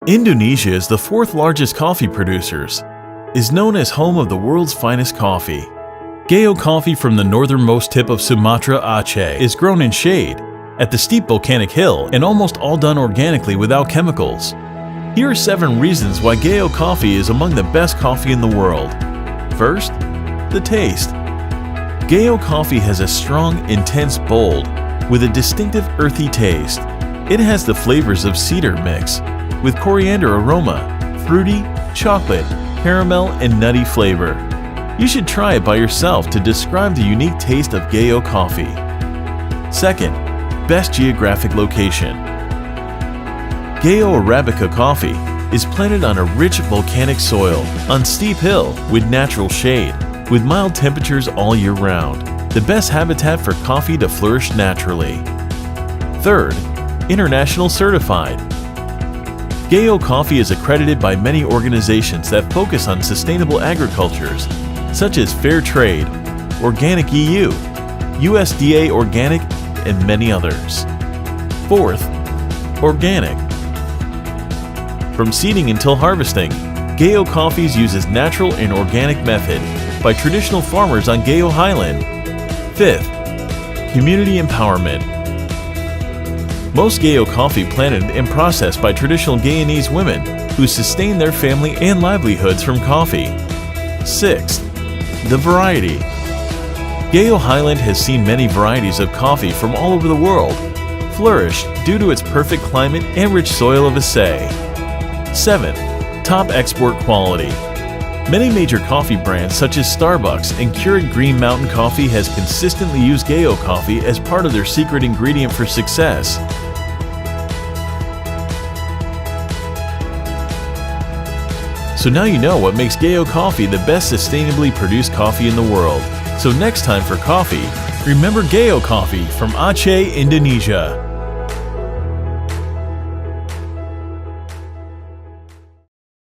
Indonesia is the fourth largest coffee producers, is known as home of the world's finest coffee. Gayo coffee from the northernmost tip of Sumatra, Aceh, is grown in shade, at the steep volcanic hill, and almost all done organically without chemicals. Here are 7 reasons why Gayo coffee is among the best coffee in the world. First, the taste. Gayo coffee has a strong, intense, bold, with a distinctive earthy taste. It has the flavors of cedar mix, with coriander aroma, fruity, chocolate, caramel, and nutty flavor. You should try it by yourself to describe the unique taste of Gayo coffee. Second, best geographic location. Gayo Arabica coffee is planted on a rich volcanic soil, on steep hill with natural shade, with mild temperatures all year round. The best habitat for coffee to flourish naturally. Third, international certified. Gayo coffee is accredited by many organizations that focus on sustainable agricultures, such as Fair Trade, Organic EU, USDA Organic, and many others. Fourth, organic. From seeding until harvesting, Gayo Coffees uses natural and organic method by traditional farmers on Gayo Highland. Fifth, community empowerment. Most Gayo coffee planted and processed by traditional Gayonese women who sustain their family and livelihoods from coffee. Sixth, the variety. Gayo Highland has seen many varieties of coffee from all over the world flourish due to its perfect climate and rich soil of Aceh. Seventh, top export quality. Many major coffee brands such as Starbucks and Keurig Green Mountain Coffee has consistently used Gayo coffee as part of their secret ingredient for success. So now you know what makes Gayo coffee the best sustainably produced coffee in the world. So next time for coffee, remember Gayo coffee from Aceh, Indonesia.